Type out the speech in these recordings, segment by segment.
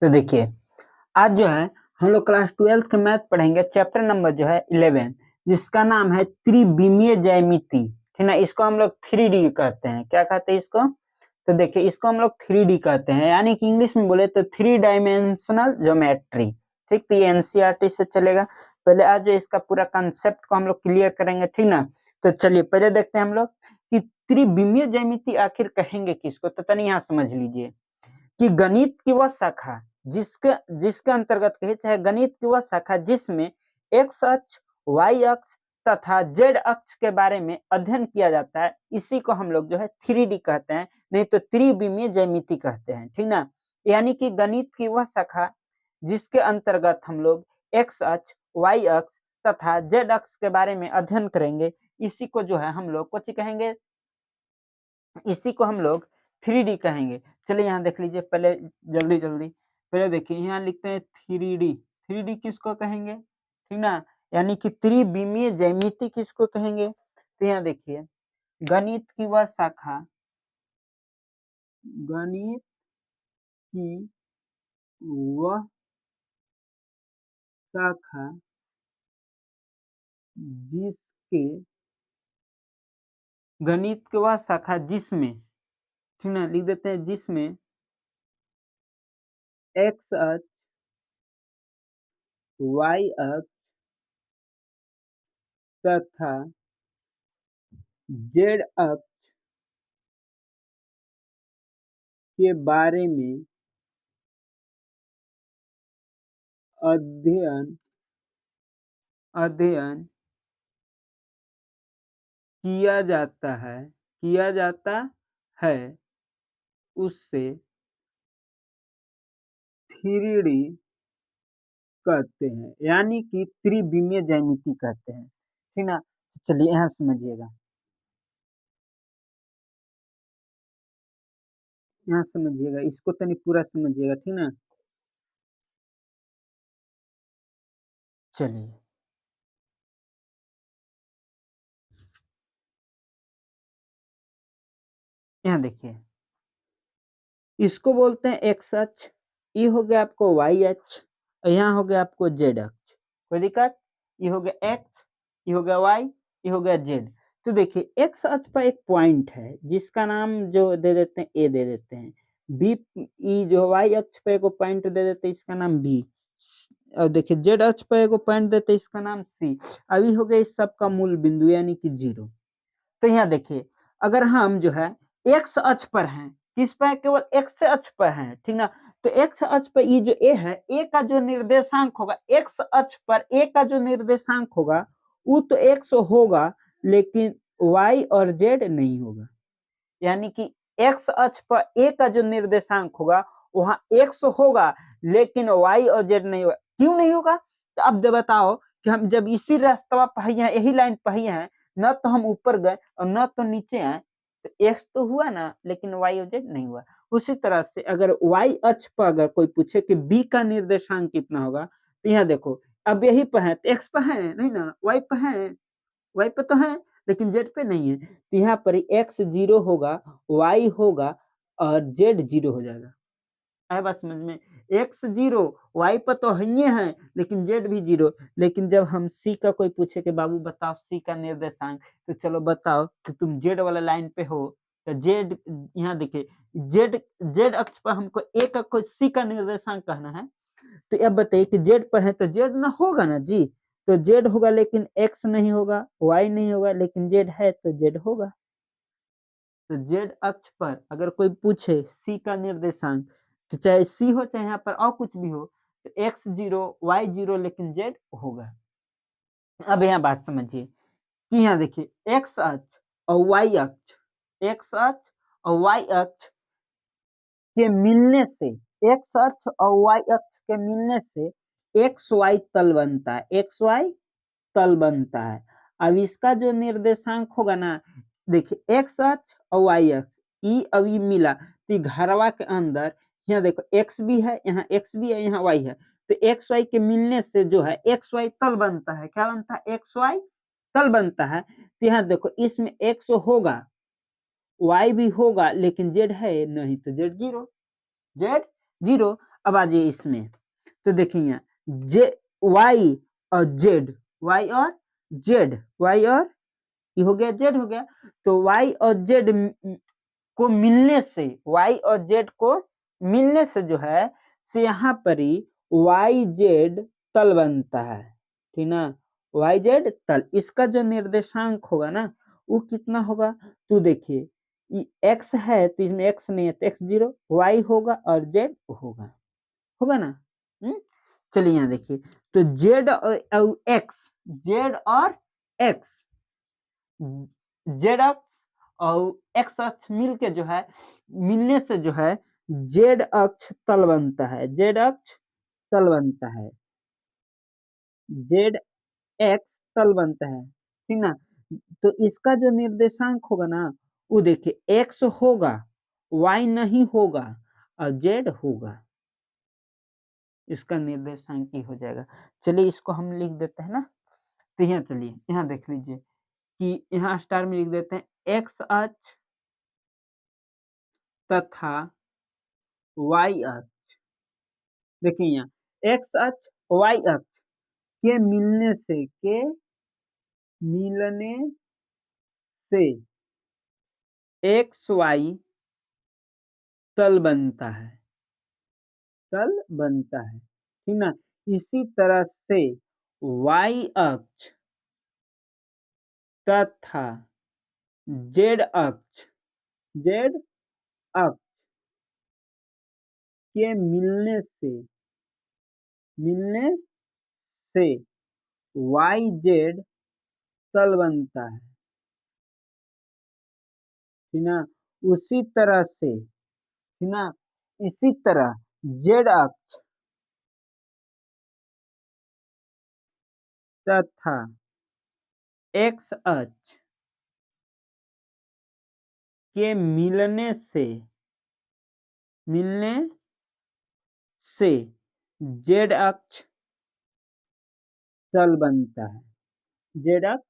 तो देखिए, आज जो है हम लोग क्लास 12th के मैथ पढ़ेंगे, चैप्टर नंबर जो है 11, जिसका नाम है त्रिविमीय ज्यामिति। ठीक ना, इसको हम लोग 3D कहते हैं। क्या कहते हैं इसको? तो देखिए, इसको हम लोग 3D कहते हैं, यानी कि इंग्लिश में बोले तो 3 डायमेंशनल ज्योमेट्री। ठीक, तो ये एनसीईआरटी से चलेगा। पहले आज जो इसका पूरा कंसेप्ट को हम लोग क्लियर करेंगे, ठीक ना। तो चलिए पहले देखते हैं हम लोग कि त्रिविमीय ज्यामिति आखिर कहेंगे किसको। तो तनी यहाँ समझ लीजिए कि गणित की वह शाखा जिसके जिसके अंतर्गत कहे, चाहे गणित की वह शाखा जिसमें एक्स अक्ष, वाई अक्ष तथा जेड अक्ष के बारे में अध्ययन किया जाता है, इसी को हम लोग जो है 3D कहते हैं, नहीं तो त्रिविमीय ज्यामिति कहते हैं। ठीक ना, यानी कि गणित की वह शाखा जिसके अंतर्गत हम लोग एक्स अक्ष, वाई अक्ष तथा जेड अक्ष के बारे में अध्ययन करेंगे, इसी को जो है हम लोग कुछ कहेंगे, इसी को हम लोग 3D कहेंगे। चलिए यहाँ देख लीजिए, पहले जल्दी जल्दी पहले देखिए, यहाँ लिखते हैं 3D। 3D किसको कहेंगे? ठीक ना, यानी कि त्रिविमीय ज्यामिति किसको कहेंगे? तो यहाँ देखिए, गणित की वह शाखा, गणित की वह शाखा जिसके, गणित की वह शाखा जिसमें, ठीक ना, लिख देते हैं जिसमें एक्स अक्ष, वाई अक्ष तथा जेड अक्ष के बारे में अध्ययन अध्ययन किया जाता है, उससे 3D कहते हैं, यानी कि त्रिविमीय ज्यामिति कहते हैं। ठीक ना, चलिए यहाँ समझिएगा, यहाँ समझिएगा, इसको तनी पूरा समझिएगा। ठीक ना, चलिए यहाँ देखिए, इसको बोलते हैं एक्स अक्ष, ये हो गया आपको वाई अक्ष, और यहाँ हो गया आपको जेड अक्ष। कोई दिक्कत? ये हो गया एक्स, ये हो गया वाई, ये हो गया जेड। तो देखिए, एक्स अक्ष पर एक पॉइंट है जिसका नाम जो दे देते हैं ए दे देते हैं, बी ई जो वाई अक्ष पे एक पॉइंट दे देते हैं, इसका नाम बी। और देखिए जेड अक्ष पे एक पॉइंट देते हैं, इसका नाम सी। अभी हो गया इस सब का मूल बिंदु यानी कि 0। तो यहाँ देखिए, अगर हम जो है एक्स अक्ष पर हैं, किस पर? केवल एक्स अक्ष पर हैं, ठीक ना। तो एक्स अक्ष पर ये जो ए है, ए का जो निर्देशांक होगा, एक्स अक्ष पर ए का जो निर्देशांक होगा वो तो एक्स होगा, लेकिन वाई और जेड नहीं होगा। यानी कि एक्स अक्ष पर ए का जो निर्देशांक होगा वहां एक्स होगा, लेकिन वाई और जेड नहीं होगा। क्यों नहीं होगा? तो अब जब बताओ कि हम जब इसी रास्ता पर ही हैं, यही लाइन पर ही हैं, न तो हम ऊपर गए और न तो नीचे आए, तो एक्स तो हुआ ना, लेकिन वाई और जेड नहीं हुआ। उसी तरह से अगर वाई अक्ष पर अगर कोई पूछे कि बी का निर्देशांक कितना होगा, तो यहाँ देखो, अब यही पर है तो एक्स पर है नहीं ना, वाई पर है, वाई पे तो है लेकिन जेड पे नहीं है। तो यहाँ पर एक्स 0 होगा, वाई होगा और जेड 0 हो जाएगा। आया बात समझ में? एक्स 0, वाई पर तो है लेकिन जेड भी 0। लेकिन जब हम सी का कोई पूछे कि बाबू बताओ सी का निर्देशांक, तो चलो बताओ कि तुम जेड वाला लाइन पे हो, तो जेड, यहाँ देखिए, जेड जेड अक्ष पर हमको ए का कोई सी का निर्देशांक कहना है। तो अब बताइए कि जेड पर है तो जेड ना होगा ना जी, तो जेड होगा लेकिन एक्स नहीं होगा, वाई नहीं होगा, लेकिन जेड है तो जेड होगा। तो जेड अक्ष पर अगर कोई पूछे सी का निर्देशांक, तो चाहे सी हो चाहे यहाँ पर और कुछ भी हो, तो एक्स 0, वाई 0, लेकिन जेड होगा। अब यहाँ बात समझिए कि यहाँ देखिए, एक्स अक्ष और वाई अक्ष, एक्स अक्ष और वाई अक्ष के मिलने से, एक्स अक्ष और वाई अक्ष के मिलने से एक्स वाई तल बनता है, एक्स वाई तल बनता है। अब इसका जो निर्देशांक होगा ना, देखिए एक्स अक्ष और वाई अक्ष, ई अभी मिला तो घरवा के अंदर, यहाँ देखो एक्स भी है, यहाँ एक्स भी है, यहाँ वाई है, तो एक्स वाई के मिलने से जो है एक्स वाई तल बनता है। क्या बनता है? एक्स वाई तल बनता है। तो यहाँ देखो, इसमें एक्स होगा, वाई भी होगा, लेकिन जेड है नहीं, तो जेड 0, जेड 0। अब आ जाइए इसमें, तो देखिए यहाँ वाई और जेड, वाई और जेड, वाई और ये हो गया जेड हो गया, तो वाई और जेड को मिलने से, वाई और जेड को मिलने से जो है से यहाँ पर ही वाई जेड तल बनता है, ठीक ना, वाई जेड तल। इसका जो निर्देशांक होगा ना वो कितना होगा, तो देखिए एक्स है तो इसमें एक्स नहीं है तो एक्स जीरो, वाई होगा और जेड होगा, होगा ना। चलिए यहाँ देखिए, तो जेड और एक्स, जेड और एक्स, जेड अक्ष और एक्स अक्ष मिलके जो है, मिलने से जो है जेड अक्ष तल बनता है, जेड अक्ष तल बनता है, जेड एक्स तल बनता है, ठीक ना। तो इसका जो निर्देशांक होगा ना वो देखिए एक्स होगा, वाई नहीं होगा और जेड होगा, इसका निर्देशांक ही हो जाएगा। चलिए इसको हम लिख देते हैं ना, तो यहाँ चलिए यहाँ देख लीजिए कि यहाँ स्टार में लिख देते हैं एक्स अक्ष तथा वाई अक्ष। देखिए यहाँ एक्स अक्ष वाई अक्ष के मिलने से, के मिलने से एक्स वाई तल बनता है, तल बनता है, ठीक ना। इसी तरह से वाई अक्ष तथा जेड अक्ष, जेड अक्ष के मिलने से वाई जेड तल बनता है, ठीक ना। उसी तरह से, ठीक ना, इसी तरह जेड अक्ष तथा एक्स अक्ष के मिलने से जेड अक्ष तल बनता है, जेड अक्ष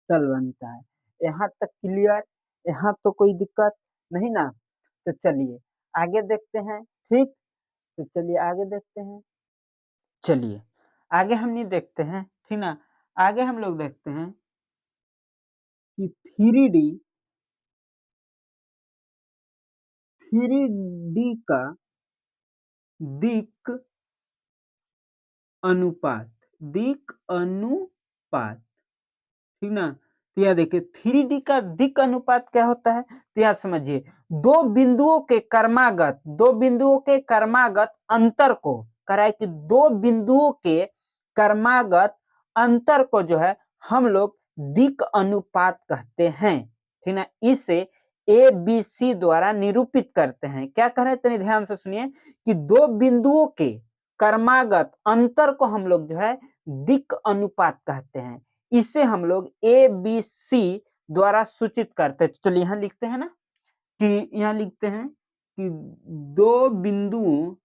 तल बनता है। यहाँ तक क्लियर, यहाँ तो कोई दिक्कत नहीं ना। तो चलिए आगे देखते हैं, ठीक, तो चलिए आगे देखते हैं। चलिए आगे हम नहीं देखते हैं, ठीक ना, आगे हम लोग देखते हैं कि 3D का दिक अनुपात, दिक अनुपात, ठीक ना। तो यह देखिए 3D का दिक अनुपात क्या होता है, तो यार समझिए दो बिंदुओं के कर्मागत, दो बिंदुओं के कर्मागत अंतर को कराए कि दो बिंदुओं के कर्मागत अंतर को जो है हम लोग दिक अनुपात कहते हैं, ठीक ना। इसे ए बी सी द्वारा निरूपित करते हैं। क्या कह रहे हैं, तो ध्यान से सुनिए कि दो बिंदुओं के कर्मागत अंतर को हम लोग जो है दिक अनुपात कहते हैं। इसे हम लोग ए बी सी द्वारा सूचित करते हैं। चलिए यहाँ लिखते हैं ना, कि यहाँ लिखते हैं कि दो बिंदुओं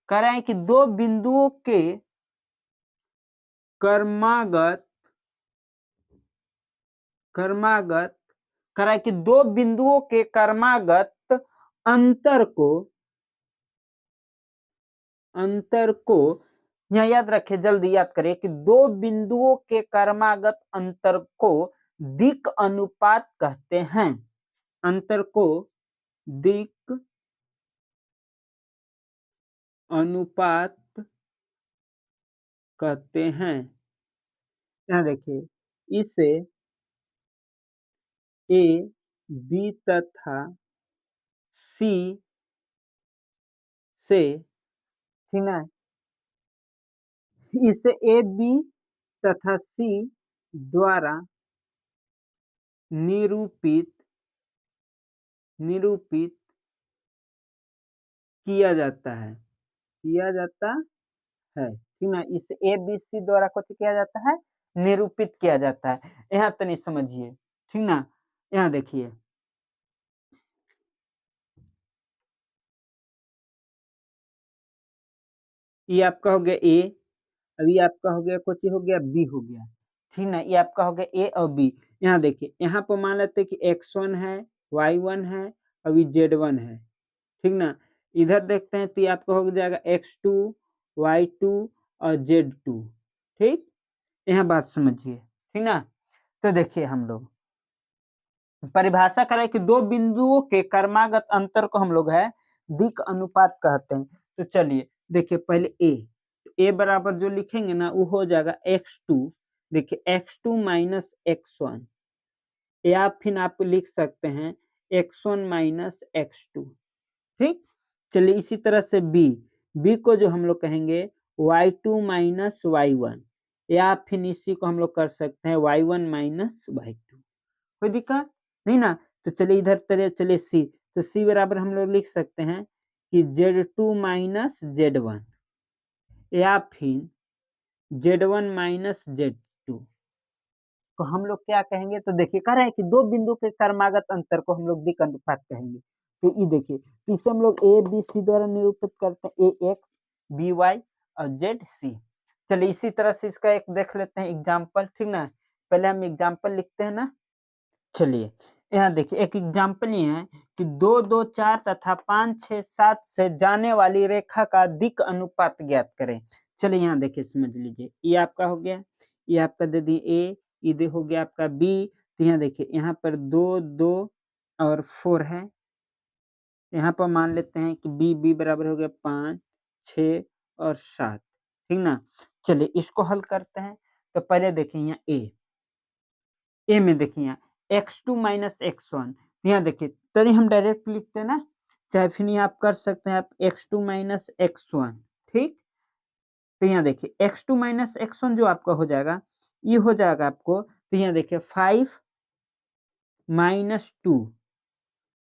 कह रहे हैं कि दो बिंदुओं के कर्मागत कह रहा है कि दो बिंदुओं के कर्मागत अंतर को यहाँ याद रखें, जल्दी याद करें कि दो बिंदुओं के कर्मागत अंतर को दिक अनुपात कहते हैं, अंतर को दिक अनुपात कहते हैं। यहाँ देखिए इसे ए बी तथा सी से, ठीक ना, इसे ए बी तथा सी द्वारा निरूपित किया जाता है, ठीक ना। इसे ए बी सी द्वारा कुछ किया जाता है, निरूपित किया जाता है। यहाँ तो नहीं समझिए, ठीक ना। यहाँ देखिए ये आपका हो गया ए, अभी आपका हो गया कुछ हो गया बी हो गया, ठीक ना। ये आपका हो गया ए और बी। यहाँ देखिए यहाँ पर मान लेते हैं कि x1 है, y1 है, अभी z1 है, ठीक ना। इधर देखते हैं तो ये आपका हो जाएगा x2 y2 और z2, ठीक। यहाँ बात समझिए, ठीक ना। तो देखिए हम लोग परिभाषा करें कि दो बिंदुओं के कर्मागत अंतर को हम लोग है दिक् अनुपात कहते हैं। तो चलिए देखिए पहले ए बराबर जो लिखेंगे ना वो हो जाएगा x2, देखिए x2 माइनस x1, या फिर आप लिख सकते हैं x1 माइनस x2, ठीक। चलिए इसी तरह से बी को जो हम लोग कहेंगे y2 माइनस y1, या फिर इसी को हम लोग कर सकते हैं y1 माइनस y2, कोई दिक्कत नहीं ना। तो चलिए इधर चलिए सी, तो सी बराबर हम लोग लिख सकते हैं कि z2 माइनस z1, या फिर z1 माइनस z2 को हम लोग क्या कहेंगे। तो देखिए कह रहे हैं कि दो बिंदु के कर्मागत अंतर को हम लोग दिक् अनुपात कहेंगे। तो ये देखिए तो इसे हम लोग ए बी सी द्वारा निरूपित करते हैं, ए एक्स बी वाई और जेड सी। चलिए इसी तरह से इसका एक देख लेते हैं एग्जाम्पल, ठीक ना। पहले हम एग्जाम्पल लिखते हैं ना। चलिए यहाँ देखिए एक एग्जाम्पल ये है कि 2 2 4 तथा 5 6 7 से जाने वाली रेखा का दिक् अनुपात ज्ञात करें। चलिए यहाँ देखिए समझ लीजिए, ये आपका हो गया, ये आपका दे दी ए, ये हो गया आपका बी। तो यहाँ देखिए यहाँ पर 2 2 और 4 है, यहाँ पर मान लेते हैं कि बी बराबर हो गया 5 6 और 7, ठीक ना। चलिए इसको हल करते हैं। तो पहले देखिए यहाँ ए में देखिए यहाँ x2 माइनस x1, यहाँ देखिए चलिए हम डायरेक्ट लिखते हैं ना, चाहे फिर यहाँ आप कर सकते हैं आप x2 माइनस x1, ठीक। तो यहाँ देखिए x2 माइनस x1 जो आपका हो जाएगा, ये हो जाएगा आपको, तो यहाँ देखिए 5 माइनस 2,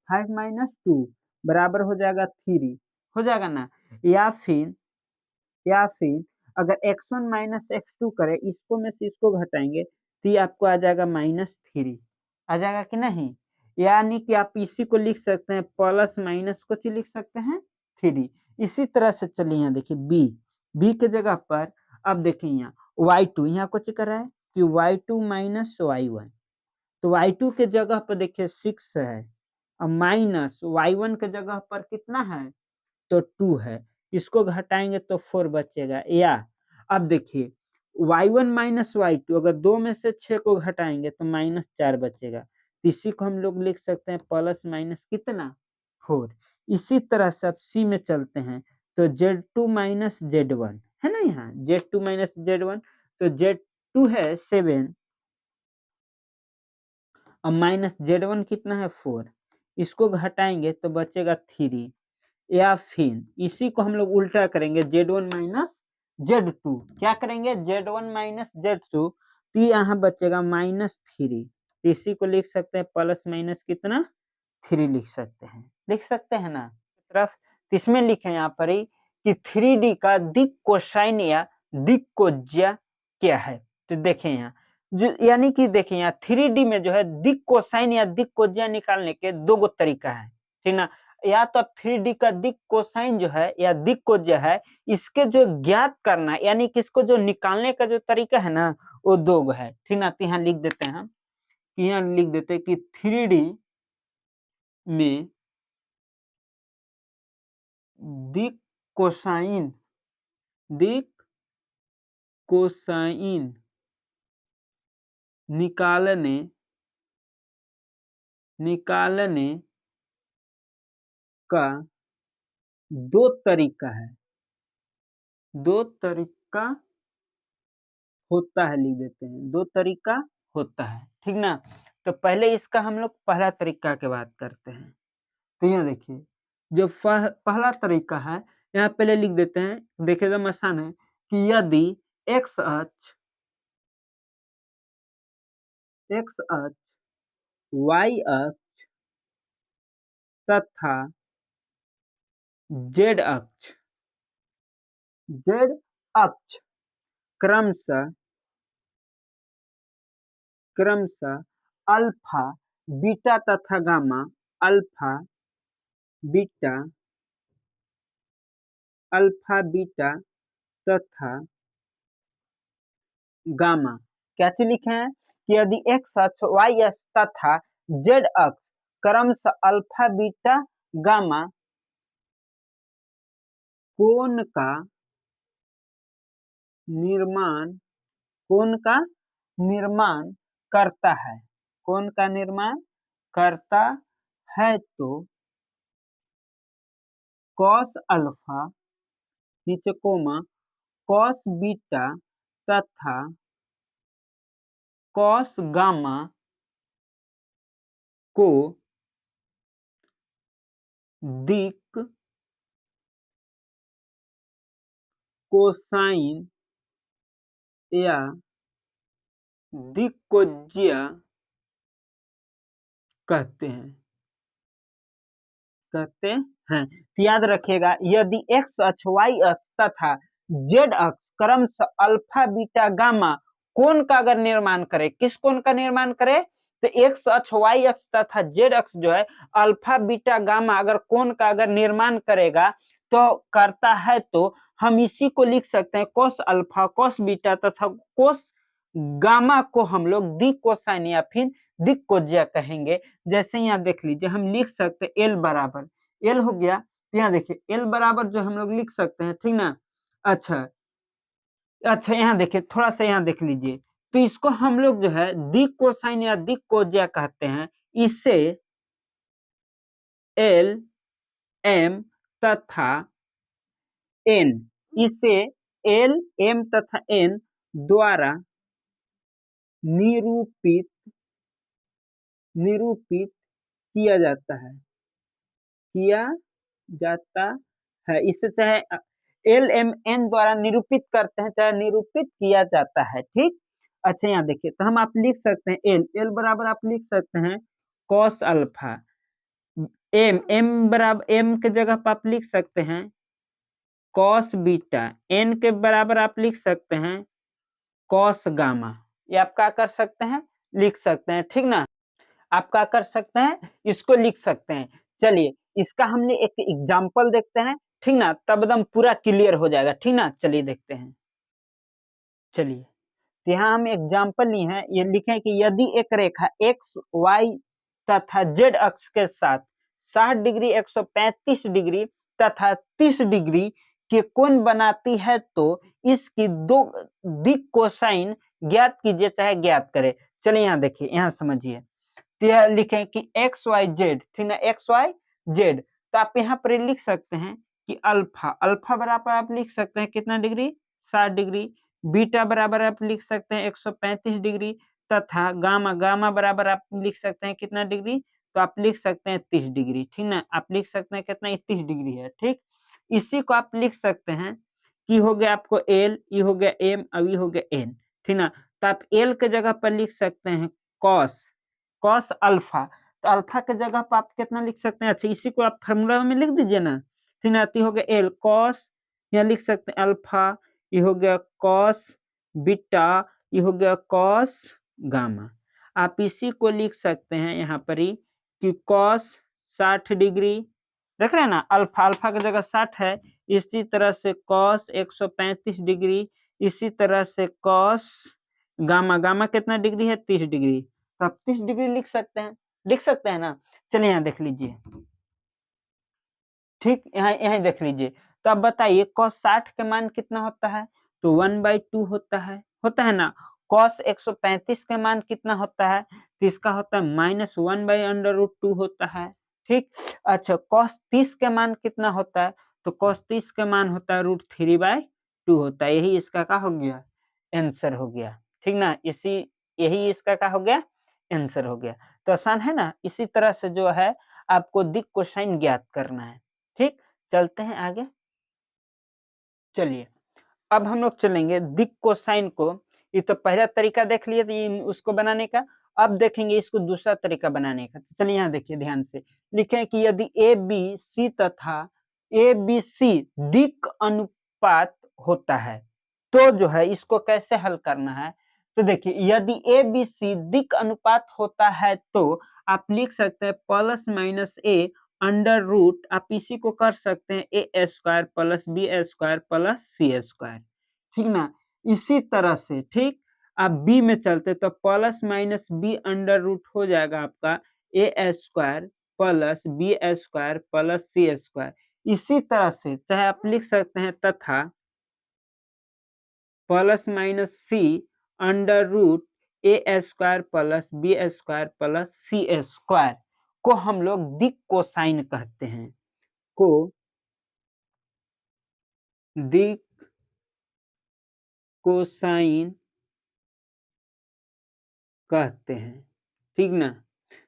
5 माइनस 2 बराबर हो जाएगा 3, हो जाएगा ना। या फिर अगर x1 माइनस x2 करें, इसको में से इसको घटाएंगे तो ये आपको आ जाएगा -3, आ जाएगा कि नहीं। यानी कि आप इसी को लिख सकते हैं प्लस माइनस कुछ लिख सकते हैं 3। इसी तरह से चलिए यहाँ देखिए बी के जगह पर अब देखिए यहाँ y2, यहाँ कुछ कर रहा है कि y2 माइनस y1, तो y2 के जगह पर देखिए 6 है और माइनस y1 के जगह पर कितना है तो 2 है, इसको घटाएंगे तो 4 बचेगा। या अब देखिए y1 माइनस y2 अगर 2 में से 6 को घटाएंगे तो -4 बचेगा, तो इसी को हम लोग लिख सकते हैं प्लस माइनस कितना 4। इसी तरह से अब सी में चलते हैं, तो z2 माइनस z1 है ना, यहाँ z2 माइनस z1, तो z2 है 7 और माइनस z1 कितना है 4, इसको घटाएंगे तो बचेगा 3। या फिर इसी को हम लोग उल्टा करेंगे z1 माइनस z2, क्या करेंगे z1 माइनस z2, तो यहाँ बचेगा -3, इसी को लिख सकते हैं प्लस माइनस कितना 3 लिख सकते हैं ना तरफ। तो इसमें लिखे यहाँ पर ही कि 3D का दिक् कोसाइन या दिक् कोज्या क्या है। तो देखें यहाँ जो यानी कि देखिए यहाँ 3D में जो है दिक् कोसाइन या दिक् कोज्या निकालने के 2 गो तरीका है, ठीक ना। या तो 3D का दिक् कोसाइन जो है या दिक् कोज्या है, इसके जो ज्ञात करना यानी कि इसको जो निकालने का जो तरीका है ना वो 2 गो है, ठीक ना। तो यहाँ लिख देते हैं हम, यहाँ लिख देते हैं कि 3D में दिक् कोसाइन निकालने का 2 तरीका है, 2 तरीका होता है, लिख देते हैं 2 तरीका होता है, ठीक ना। तो पहले इसका हम लोग पहला तरीका की बात करते हैं। तो यहाँ देखिए जो पहला तरीका है, यहाँ पहले लिख देते हैं, देखिए एकदम आसान है कि यदि x अक्ष y अक्ष तथा z अक्ष क्रमशः अल्फा बीटा तथा गामा, अल्फा बीटा तथा गामा क्या चीज लिखे हैं कि यदि x अक्ष y अक्ष तथा z अक्ष क्रमशः अल्फा बीटा गामा कोण का निर्माण करता है, कोण का निर्माण करता है, तो कॉस अल्फा नीचे कोमा कॉस बीटा तथा कॉस गामा को दिक कोसाइन या दिक्कोज्या कहते हैं। तो याद रखिएगा, यदि एक्स अक्ष, वाई अक्ष तथा जेड अक्ष क्रमशः अल्फा बीटा गामा कोण का अगर निर्माण करे, किस कोण का निर्माण करे, तो एक्स अक्ष, वाई अक्ष तथा जेड अक्ष जो है अल्फा बीटा गामा अगर कोण का अगर निर्माण करेगा तो करता है, तो हम इसी को लिख सकते हैं कोस अल्फा कोस बीटा तथा कोस गामा को हम लोग दिक कोसाइन या फिर दिक्कोज्या कहेंगे। जैसे यहाँ देख लीजिए, हम लिख सकते हैं एल बराबर, एल हो गया, यहाँ देखिए एल बराबर जो हम लोग लिख सकते हैं, ठीक ना। अच्छा यहाँ देखिए, थोड़ा सा यहाँ देख लीजिए, तो इसको हम लोग जो है दिक कोसाइन या दिक्कोज्या कहते हैं। इसे एल एम तथा एन, इसे एल एम तथा एन द्वारा निरूपित किया जाता है। इसे चाहे एल एम एन द्वारा निरूपित करते हैं, चाहे निरूपित किया जाता है, ठीक। अच्छा यहाँ देखिए, तो हम आप लिख सकते हैं एल बराबर आप लिख सकते हैं कॉस अल्फा, एम बराबर एम के जगह पर आप लिख सकते हैं कॉस बीटा, एन के बराबर आप लिख सकते हैं कॉस गामा। ये आप क्या कर सकते हैं, लिख सकते हैं, ठीक ना। आप क्या कर सकते हैं, इसको लिख सकते हैं। चलिए इसका हमने एक एग्जाम्पल देखते हैं, ठीक ना, तब एकदम पूरा क्लियर हो जाएगा, ठीक ना। चलिए देखते हैं। चलिए यहाँ हम एग्जाम्पल लिए हैं, ये लिखे कि यदि एक रेखा एक्स वाई तथा जेड अक्ष के साथ 60 डिग्री 135 डिग्री तथा 30 डिग्री के कोण बनाती है, तो इसकी दो दिक कोसाइन ज्ञात कीजिए चाहे ज्ञात करे। चलिए यहाँ देखिए, यहाँ समझिए, तो यह लिखें कि एक्स वाई जेड, ठीक ना, एक्स वाई जेड, तो आप यहाँ पर लिख सकते हैं कि अल्फा बराबर आप लिख सकते हैं कितना डिग्री, 60 डिग्री, बीटा बराबर आप लिख सकते हैं 135 डिग्री तथा गामा बराबर आप लिख सकते हैं कितना डिग्री, तो आप लिख सकते हैं 30 डिग्री, ठीक ना। आप लिख सकते हैं कितना, 30 डिग्री है, ठीक। इसी को आप लिख सकते हैं कि हो गया आपको एल, ये हो गया एम, अब ये हो गया एन, ठीक ना। तो आप एल के जगह पर लिख सकते हैं कॉस अल्फा, तो अल्फा के जगह पर आप कितना लिख सकते हैं, अच्छा इसी को आप फार्मूला में लिख दीजिए ना, ठीक ना। तो हो गया एल कॉस, यहाँ लिख सकते हैं अल्फा, ये हो गया कॉस बीटा, ये हो गया कॉस गामा। आप इसी को लिख सकते हैं यहाँ पर ही कि कॉस 60 डिग्री, देख रहे हैं ना, अल्फा की जगह 60 है, इसी तरह से कॉस 135 डिग्री, इसी तरह से कॉस गामा कितना डिग्री है, 30 डिग्री, तो आप 30 डिग्री लिख सकते हैं ना। चलिए यहाँ देख लीजिए, ठीक, यहाँ देख लीजिए, तो अब बताइए cos 60 के मान कितना होता है, तो 1/2 होता है ना। cos 135 के मान कितना होता है, तो इसका होता है -1/√2 होता है, ठीक। अच्छा cos 30 के मान कितना होता है, तो cos 30 के मान होता है √3/2 होता है। यही इसका क्या हो गया, आंसर हो गया, ठीक ना। यही इसका क्या हो गया, आंसर हो गया। तो आसान है ना। इसी तरह से जो है आपको दिक कोसाइन ज्ञात करना है, ठीक। चलते हैं आगे। चलिए अब हम लोग चलेंगे दिक कोसाइन को, ये तो पहला तरीका देख लिए थे उसको बनाने का, अब देखेंगे इसको दूसरा तरीका बनाने का। तो चलिए यहाँ देखिए ध्यान से, लिखे कि यदि ए बी सी तथा ए बी सी दिक अनुपात होता है, तो जो है इसको कैसे हल करना है। तो देखिए यदि ए बी सी दिक अनुपात होता है, तो आप लिख सकते हैं plus minus A under root, आप इसी को कर सकते हैं A square plus B square plus C square, ठीक ना। इसी तरह से ठीक, आप बी में चलते तो plus minus B under root हो जाएगा आपका A square plus B square plus C square. इसी तरह से चाहे आप लिख सकते हैं तथा plus minus C under root A square plus B square plus C square को हम लोग दिक कोसाइन कहते हैं, को दिक कोसाइन कहते हैं, ठीक ना।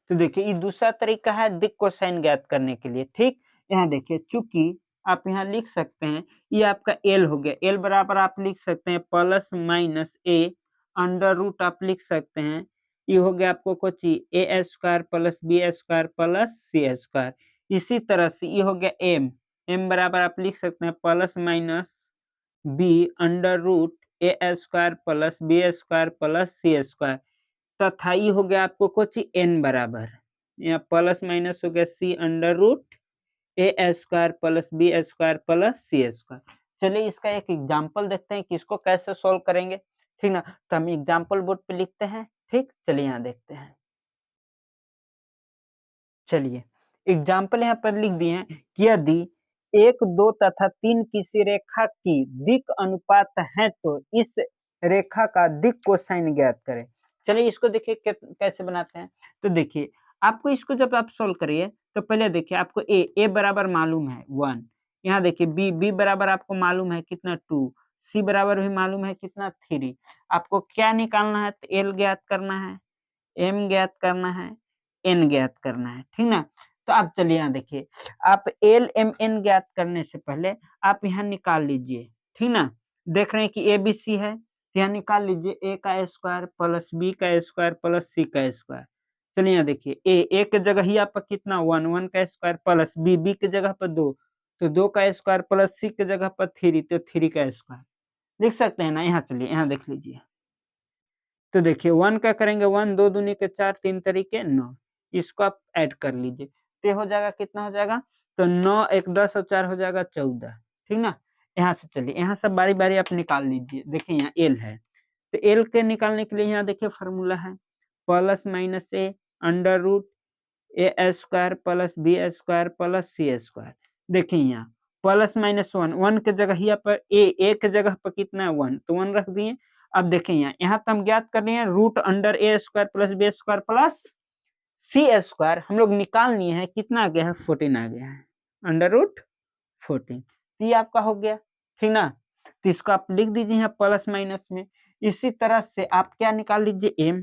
तो देखिए ये दूसरा तरीका है दिक कोसाइन ज्ञात करने के लिए, ठीक। यहाँ देखिए चूंकि आप यहाँ लिख सकते हैं ये आपका एल हो गया, एल बराबर आप लिख सकते हैं plus minus A under root आप लिख सकते हैं, ये हो गया आपको कुछ A square plus B square plus C square. इसी तरह से ये हो गया एम, एम बराबर आप लिख सकते हैं plus minus B under root A square plus B square plus C square तथा ये हो गया आपको कुछ एन बराबर, यहाँ प्लस माइनस हो गया C under root A square plus B square plus C square. चलिए इसका एक एग्जाम्पल देखते हैं कि इसको कैसे सोल्व करेंगे, ठीक ना। तो हम एग्जाम्पल बोर्ड पे लिखते हैं, ठीक। चलिए यहाँ देखते हैं, चलिए एग्जाम्पल यहाँ पर लिख दिए हैं कि यदि 1, 2 तथा 3 किसी रेखा की दिक अनुपात है तो इस रेखा का दिक कोसाइन ज्ञात करें। चलिए इसको देखिए कैसे बनाते हैं। तो देखिए आपको इसको जब आप सोल्व करिए तो पहले देखिए आपको ए बराबर मालूम है 1, यहाँ देखिए बी बराबर आपको मालूम है कितना 2, सी बराबर भी मालूम है कितना 3। आपको क्या निकालना है, तो एल ज्ञात करना है, एम ज्ञात करना है, एन ज्ञात करना है, ठीक ना। तो आप चलिए यहाँ देखिए आप एल एम एन ज्ञात करने से पहले आप यहाँ निकाल लीजिए, ठीक ना। देख रहे हैं कि ए बी सी है, तो यहाँ निकाल लीजिए ए का स्क्वायर प्लस बी का स्क्वायर प्लस सी का स्क्वायर। चलिए यहाँ देखिए ए के जगह ही आपका कितना 1, 1 का स्क्वायर प्लस बी के जगह पर 2, तो 2 का स्क्वायर प्लस सी के जगह पर 3, तो 3 का स्क्वायर लिख सकते हैं ना। यहाँ चलिए यहाँ देख लीजिए, तो देखिए 1 का करेंगे 1, 2 दूनी के 4, 3 तरीके 9, इसको आप ऐड कर लीजिए तो हो जाएगा कितना हो जाएगा, तो 9 1 10 और 4 हो जाएगा 14, ठीक ना। यहाँ से चलिए यहाँ सब बारी बारी आप निकाल लीजिए। देखिए यहाँ एल है, तो एल के निकालने के लिए यहाँ देखिए फॉर्मूला है plus minus A under root A square plus B square plus C square. देखिए यहाँ प्लस माइनस 1 के जगह यहाँ पर ए के जगह पर कितना है 1, तो 1 रख दिए। अब देखिए यहाँ तो हम ज्ञात कर रहे हैं root under A square plus B square plus C square, हम लोग निकाल लिए हैं कितना आ गया है 14 आ गया है, अंडर रूट 14, तो ये आपका हो गया, ठीक ना। तो इसको आप लिख दीजिए यहाँ प्लस माइनस में। इसी तरह से आप क्या निकाल लीजिए एम,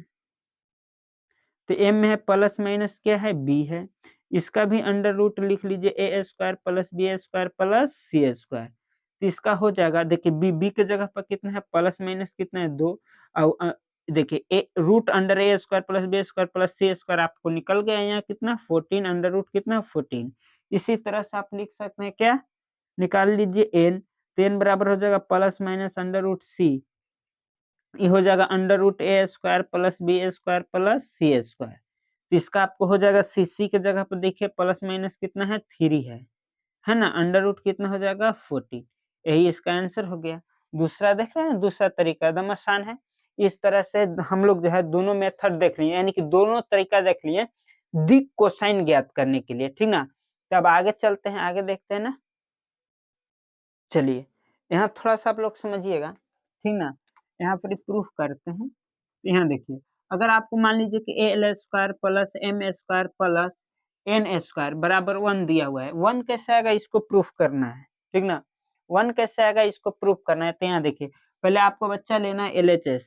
तो एम में है प्लस माइनस क्या है बी है, इसका भी अंडर रूट लिख लीजिए A square plus B square plus C square. तो इसका हो जाएगा देखिए बी के जगह पर कितना है प्लस माइनस कितना है 2, और देखिए A root under A square plus B square plus C square आपको निकल गया यहाँ कितना 14 अंडर रूट कितना 14। इसी तरह से आप लिख सकते हैं क्या, निकाल लीजिए एन, तो एन बराबर हो जाएगा plus minus under root C, ये हो जाएगा under root A square plus B square plus C square. तो इसका आपको हो जाएगा सी के जगह पर देखिए प्लस माइनस कितना है 3 है ना, अंडर रूट कितना हो जाएगा 14, यही इसका आंसर हो गया। दूसरा देख रहे हैं, दूसरा तरीका एकदम आसान है। इस तरह से हम लोग जो है दोनों मेथड देख लिए, यानी कि दोनों तरीका देख लिए दिक कोसाइन ज्ञात करने के लिए, ठीक ना। तो अब आगे चलते हैं, आगे देखते हैं ना। चलिए यहाँ थोड़ा सा आप लोग समझिएगा, ठीक ना। यहाँ पर प्रूफ करते हैं, तो यहाँ देखिए अगर आपको मान लीजिए कि A L square plus M square plus N square बराबर 1 दिया हुआ है, 1 कैसे आएगा इसको प्रूफ करना है, ठीक ना। 1 कैसे आएगा इसको प्रूफ करना है, तो यहाँ देखिए पहले आपको बच्चा लेना है LHS,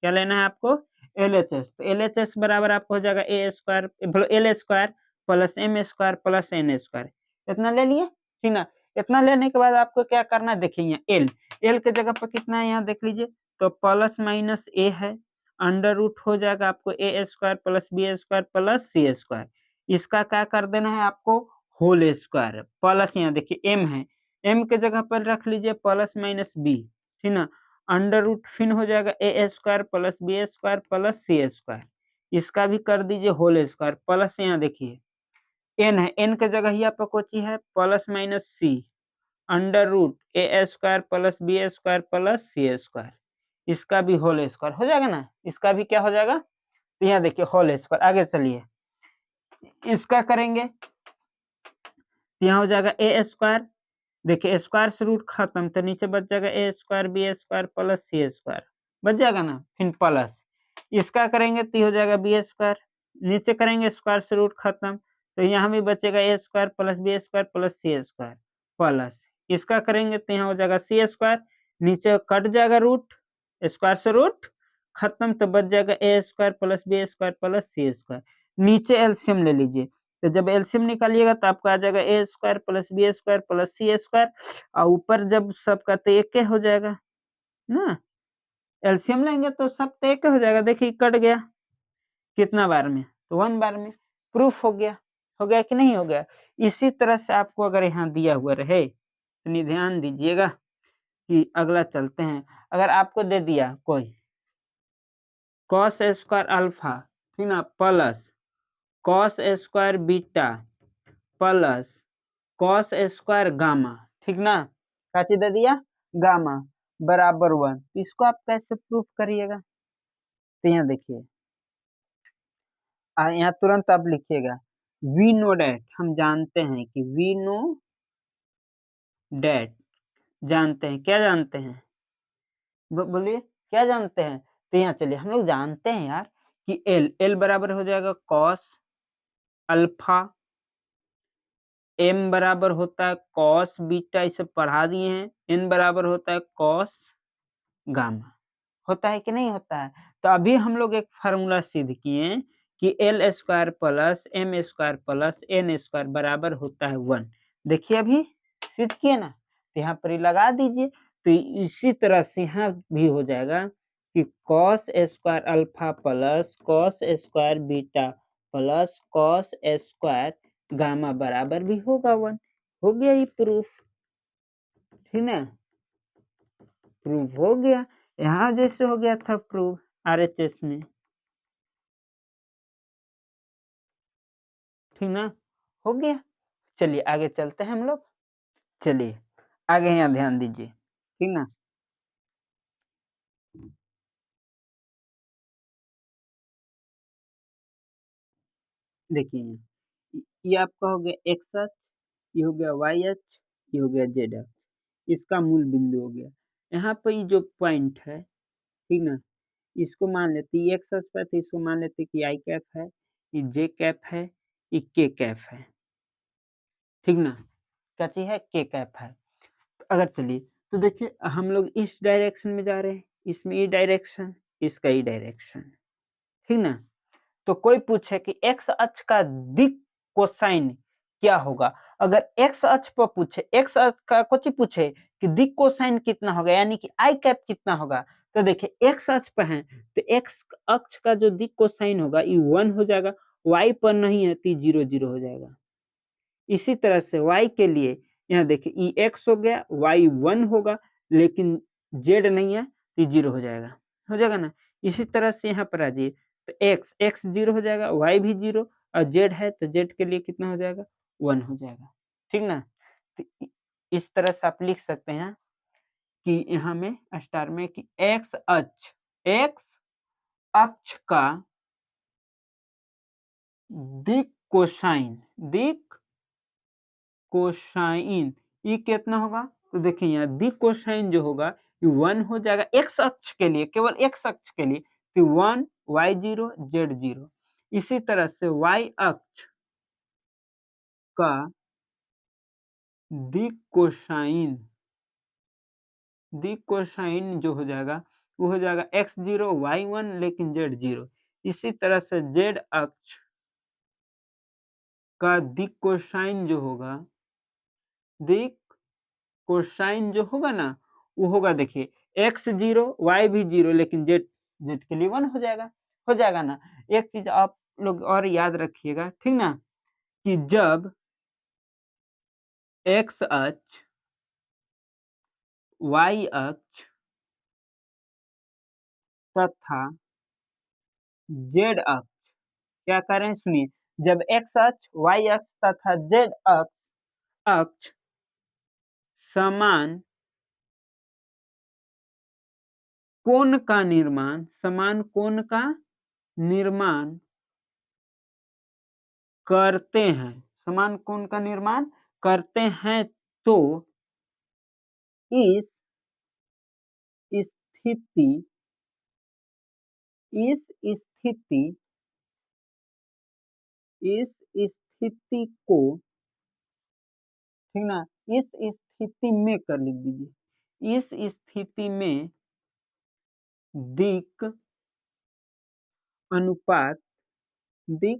क्या लेना है आपको LHS, तो LHS बराबर आपको हो जाएगा A square L square plus M square plus N square, इतना ले लिए, ठीक ना। इतना लेने के बाद आपको क्या करना है, देखिए यहाँ एल के जगह पर कितना है यहाँ देख लीजिए, तो प्लस माइनस ए है, अंडर रूट हो जाएगा आपको A square plus B square plus C square, इसका क्या कर देना है आपको होल स्क्वायर, प्लस यहाँ देखिए एम है, एम के जगह पर रख लीजिए प्लस माइनस बी, ठीक ना, अंडर रूट फिर हो जाएगा A square plus B square plus C square, इसका भी कर दीजिए होल स्क्वायर, प्लस यहाँ देखिए एन है, एन के जगह यहाँ पर कोची है plus minus C under root A square plus B square plus C square, इसका भी होल स्क्वायर हो जाएगा ना, इसका भी क्या हो जाएगा, तो यहाँ देखिए होल स्क्वायर। आगे चलिए इसका करेंगे तो यहाँ हो जाएगा ए स्क्वायर, देखिए स्क्वायर से रूट खत्म तो नीचे बच जाएगा A square B square plus C square, बच जाएगा ना, फिर प्लस इसका करेंगे तो हो जाएगा बी स्क्वायर, नीचे करेंगे स्क्वायर से रूट खत्म तो यहाँ भी बचेगा A square plus B square plus C square plus इसका करेंगे तो यहाँ हो जाएगा सी स्क्वायर, नीचे कट जाएगा रूट, स्क्वायर से रूट खत्म तो बच जाएगा A square plus B square plus C square, नीचे एलसीएम ले लीजिए तो जब एलसीएम निकालिएगा तो आपको आ जाएगा A square plus B square plus C square और ऊपर जब सबका तो एक हो जाएगा ना, एलसीएम लेंगे तो सब तो एक हो जाएगा, देखिए कट गया कितना बार में, तो 1 बार में, प्रूफ हो गया कि नहीं हो गया। इसी तरह से आपको अगर यहाँ दिया हुआ रहे तो ध्यान दीजिएगा कि अगला चलते हैं, अगर आपको दे दिया कोई कॉस स्क्वायर अल्फा ठीक ना plus cos square beta plus cos square gamma, ठीक ना, क्या चीज दे दिया, गामा बराबर 1, इसको आप कैसे प्रूफ करिएगा, तो यहाँ देखिए यहाँ तुरंत आप लिखिएगा वी नो डैट, हम जानते हैं कि वी नो डैट, जानते हैं, क्या जानते हैं, बोलिए क्या जानते हैं, तो यहाँ चलिए हम लोग जानते हैं यार कि एल एल बराबर हो जाएगा कॉस अल्फा, एम बराबर होता है कॉस बीटा, इसे पढ़ा दिए हैं, एन बराबर होता है कॉस गामा, होता है कि नहीं होता है, तो अभी हम लोग एक फार्मूला सिद्ध किए कि L square plus M square plus N square बराबर होता है 1, देखिए अभी सिद्ध किए ना, तो यहाँ पर ही लगा दीजिए, तो इसी तरह से यहाँ भी हो जाएगा कि cos square alpha plus cos square beta plus cos square gamma बराबर भी होगा 1, हो गया ये प्रूफ, ठीक ना, प्रूफ हो गया, यहाँ जैसे हो गया था प्रूफ आरएचएस में, ठीक ना, हो गया। चलिए आगे चलते हैं हम लोग, चलिए आगे यहाँ ध्यान दीजिए, ठीक ना, देखिए ये आपका हो गया एक्स अक्ष, ये हो गया वाई अक्ष, ये हो गया जेड अक्ष, इसका मूल बिंदु हो गया, यहाँ पर ये जो पॉइंट है ठीक ना, इसको मान लेते ये एक्स अक्ष पर, तो इसको मान लेते कि आई कैप है, ये जे कैप है, ये के कैप है, ठीक ना, क्या चीज है, के कैप है, अगर चलिए तो देखिए हम लोग इस डायरेक्शन में जा रहे हैं, इसमें ये डायरेक्शन, इसका ये डायरेक्शन, ठीक ना, तो कोई पूछे कि एक्स अक्ष का दिक कोसाइन क्या होगा, अगर एक्स अक्ष पर पूछे, एक्स अक्ष का कुछ पूछे कि दिक कोसाइन कितना होगा यानी कि आई कैप कितना होगा, तो देखिए एक्स अक्ष पर है तो एक्स अक्ष का जो दिक कोसाइन होगा ये 1 हो जाएगा, वाई पर नहीं है तो 0 0 हो जाएगा, इसी तरह से y के लिए यहाँ देखिए ई एक्स हो गया, y 1 होगा लेकिन z नहीं है तो 0 हो जाएगा ना, इसी तरह से यहाँ पर आ जाइए तो x 0 हो जाएगा, y भी 0 और z है तो z के लिए कितना हो जाएगा 1 हो जाएगा, ठीक ना, तो इस तरह से आप लिख सकते हैं कि यहाँ में स्टार में कि x अक्ष का दिक कोसाइन ये कितना होगा, तो देखिए यहाँ दिक कोसाइन जो होगा ये 1 हो जाएगा एक्स अक्ष के लिए, केवल एक्स अक्ष के लिए, तो 1 y 0 z 0, इसी तरह से y अक्ष का दिक कोसाइन जो हो जाएगा वो हो जाएगा x 0 y 1 लेकिन z 0, इसी तरह से z अक्ष का दिक कोसाइन जो होगा, दिक कोसाइन जो होगा ना वो होगा देखिए x 0 y भी 0 लेकिन z के लिए 1 हो जाएगा ना, एक चीज आप लोग और याद रखिएगा ठीक ना, कि जब x अक्ष y अक्ष तथा z अक्ष, क्या करें सुनिए, जब x अक्ष y अक्ष तथा z अक्ष समान समान कोण का निर्माण करते हैं, समान कोण का निर्माण करते हैं, तो इस स्थिति को, ठीक ना, इस स्थिति में कर लिख दीजिए, इस स्थिति में दिक् अनुपात भी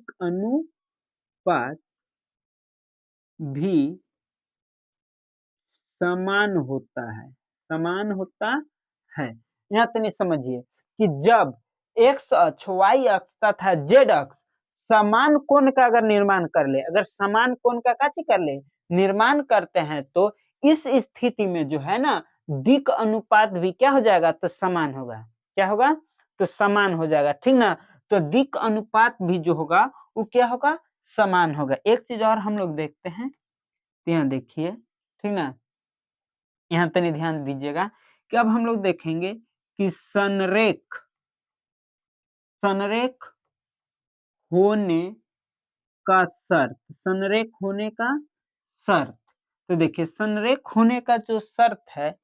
समान होता है। यहाँ तक नहीं समझिए कि जब x अक्ष, y अक्ष तथा z अक्ष समान कोण का अगर निर्माण कर ले, अगर समान कोण का काची कर ले, निर्माण करते हैं, तो इस स्थिति में जो है ना दिक् अनुपात भी क्या हो जाएगा, तो समान होगा। क्या होगा, तो समान हो जाएगा, ठीक ना। तो दिक् अनुपात भी जो होगा वो क्या होगा, समान होगा। एक चीज और हम लोग देखते हैं, तो यहाँ देखिए, ठीक ना, यहाँ तनी ध्यान दीजिएगा कि अब हम लोग देखेंगे कि संरेख होने का शर्त, संरेख होने का शर्त। तो देखिए संरेख होने का जो शर्त है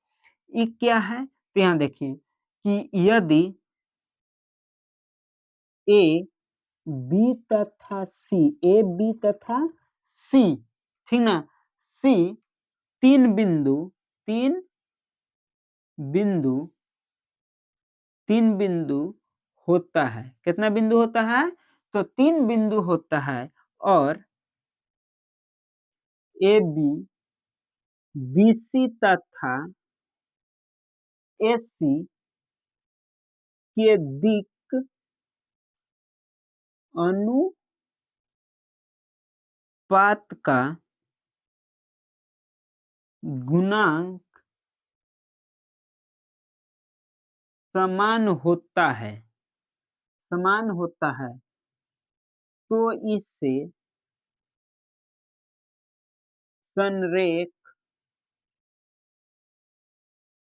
ये क्या है, तो यहाँ देखिए कि यदि ए बी तथा सी, ठीक ना, सी तीन बिंदु होता है। कितना बिंदु होता है, तो 3 बिंदु होता है, और ए बी सी तथा ए सी के दिक् अनुपात का गुणांक समान होता है, तो इसे संरेख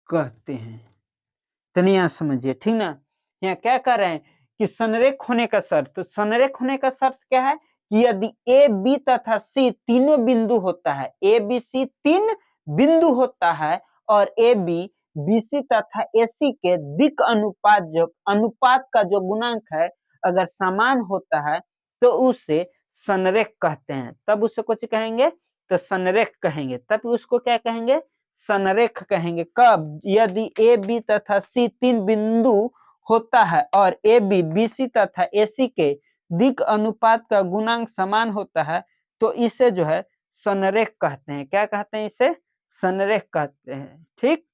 कहते हैं। तनिया समझिए, ठीक ना। यहाँ क्या कर रहे हैं कि संरेख होने का शर्त, तो संरेख होने का शर्त क्या है कि यदि ए बी तथा सी तीनों बिंदु होता है, ए बी सी 3 बिंदु होता है, और ए बी बी सी तथा ए सी के दिक् अनुपात का जो गुणांक है अगर समान होता है, तो उसे संरेख कहते हैं। तब उसे कुछ कहेंगे, तो संरेख कहेंगे। तब उसको क्या कहेंगे, संरेख कहेंगे। कब, यदि ए बी तथा सी 3 बिंदु होता है और ए बी बी सी तथा ए सी के दिक् अनुपात का गुणांक समान होता है, तो इसे जो है संरेख कहते हैं। क्या कहते हैं, इसे संरेख कहते हैं, ठीक।